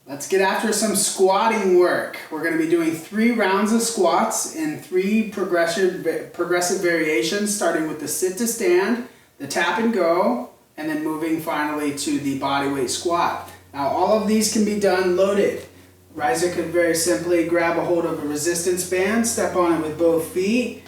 Let's get after some squatting work. We're going to be doing 3 rounds of squats in 3 progressive variations, starting with the sit to stand, the tap and go, and then moving finally to the body weight squat. Now all of these can be done loaded. Riser could very simply grab a hold of a resistance band, step on it with both feet,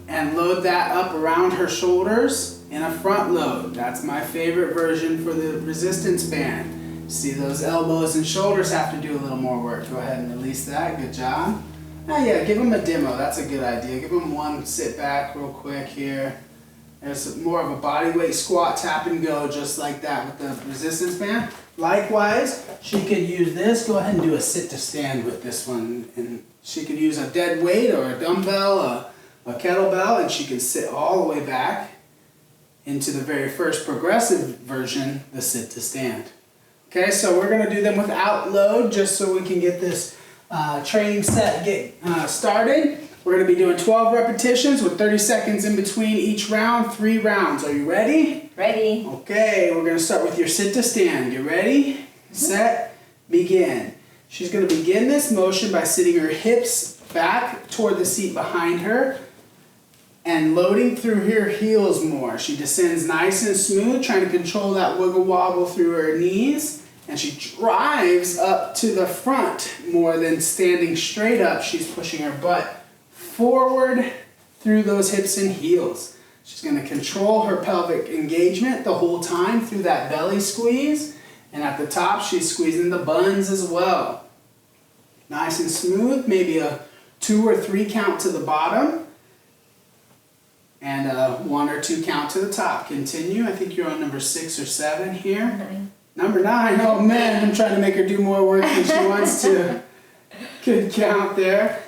and load that up around her shoulders in a front load. That's my favorite version for the resistance band. See, those elbows and shoulders have to do a little more work. Go ahead and release that. Good job. Now, yeah, give them a demo. That's a good idea. Give them one sit back real quick here. There's more of a body weight squat, tap and go, just like that with the resistance band. Likewise, she could use this. Go ahead and do a sit to stand with this one. And she could use a dead weight or a dumbbell, a kettlebell, and she can sit all the way back into the very first progressive version, the sit to stand. Okay, so we're going to do them without load just so we can get this training set started. We're going to be doing 12 repetitions with 30 seconds in between each round, 3 rounds. Are you ready? Ready. Okay, we're going to start with your sit to stand. You ready? Set, begin. She's going to begin this motion by sitting her hips back toward the seat behind her and loading through her heels more. She descends nice and smooth, trying to control that wiggle wobble through her knees. And she drives up to the front more than standing straight up. She's pushing her butt forward through those hips and heels. She's going to control her pelvic engagement the whole time through that belly squeeze. And at the top, she's squeezing the buns as well. Nice and smooth, maybe a 2 or 3 count to the bottom. And a 1 or 2 count to the top. Continue. I think you're on number 6 or 7 here. 9. Number 9. Oh man, I'm trying to make her do more work than she wants to. Good count there.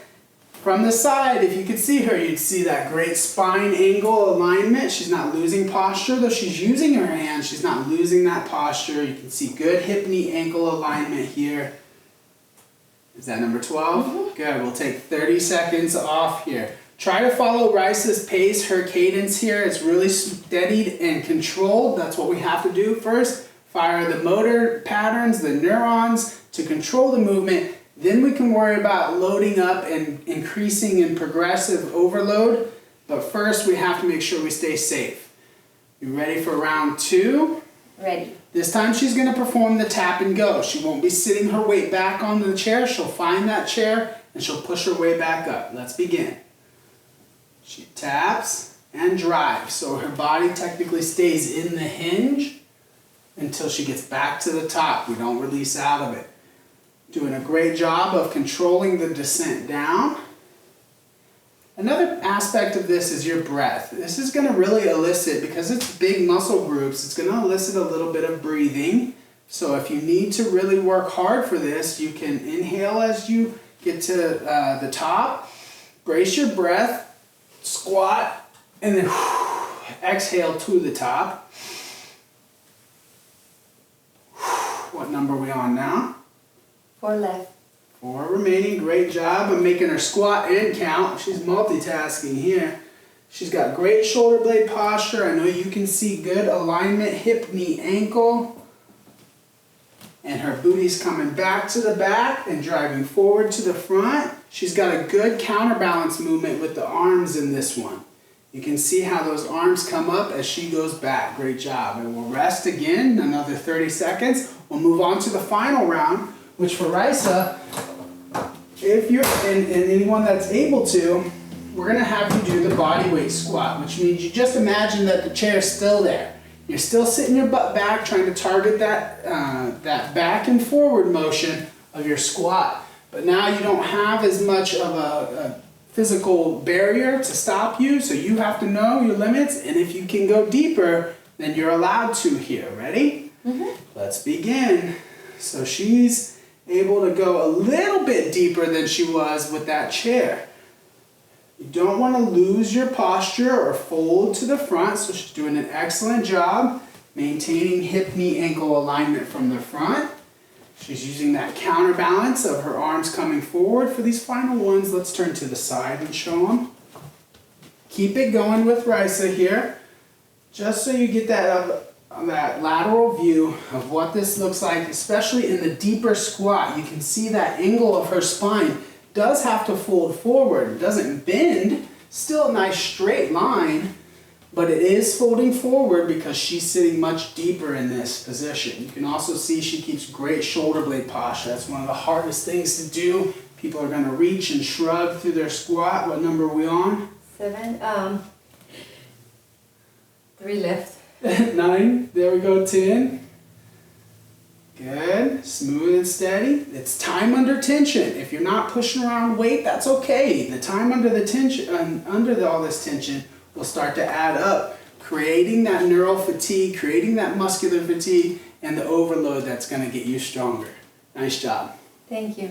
From the side, if you could see her, you'd see that great spine angle alignment. She's not losing posture, though she's using her hands. She's not losing that posture. You can see good hip, knee, ankle alignment here. Is that number 12? Mm-hmm. Good. We'll take 30 seconds off here. Try to follow Rice's pace, her cadence here. It's really steadied and controlled. That's what we have to do first. Fire the motor patterns, the neurons to control the movement. Then we can worry about loading up and increasing in progressive overload. But first we have to make sure we stay safe. You ready for round 2? Ready. This time she's going to perform the tap and go. She won't be sitting her weight back on the chair. She'll find that chair and she'll push her way back up. Let's begin. She taps and drives. So her body technically stays in the hinge until she gets back to the top. We don't release out of it. Doing a great job of controlling the descent down. Another aspect of this is your breath. This is going to really elicit, because it's big muscle groups, it's going to elicit a little bit of breathing. So if you need to really work hard for this, you can inhale as you get to the top, brace your breath, squat, and then exhale to the top. What number are we on now? 4 left. 4 remaining. Great job of making her squat and count. She's multitasking here. She's got great shoulder blade posture. I know you can see good alignment, hip, knee, ankle. And her booty's coming back to the back and driving forward to the front. She's got a good counterbalance movement with the arms in this one. You can see how those arms come up as she goes back. Great job. And we'll rest again, another 30 seconds. We'll move on to the final round, which for Risa, if you're, and anyone that's able to, we're going to have you do the body weight squat, which means you just imagine that the chair's still there. You're still sitting your butt back, trying to target that, that back and forward motion of your squat. But now you don't have as much of a physical barrier to stop you, so you have to know your limits, and if you can go deeper, then you're allowed to here. Ready? Mm-hmm. Let's begin. So she's able to go a little bit deeper than she was with that chair. You don't want to lose your posture or fold to the front, so she's doing an excellent job maintaining hip, knee, ankle alignment from the front. She's using that counterbalance of her arms coming forward. For these final ones, let's turn to the side and show them. Keep it going with Risa here, just so you get that that lateral view of what this looks like, especially in the deeper squat. You can see that angle of her spine does have to fold forward. It doesn't bend, still a nice straight line, but it is folding forward because she's sitting much deeper in this position. You can also see she keeps great shoulder blade posture. That's one of the hardest things to do. People are gonna reach and shrug through their squat. What number are we on? 7. 3 left. 9, there we go, 10. Good, smooth and steady. It's time under tension. If you're not pushing around weight, that's okay. The time under the tension, all this tension will start to add up, creating that neural fatigue, creating that muscular fatigue, and the overload that's gonna get you stronger. Nice job. Thank you.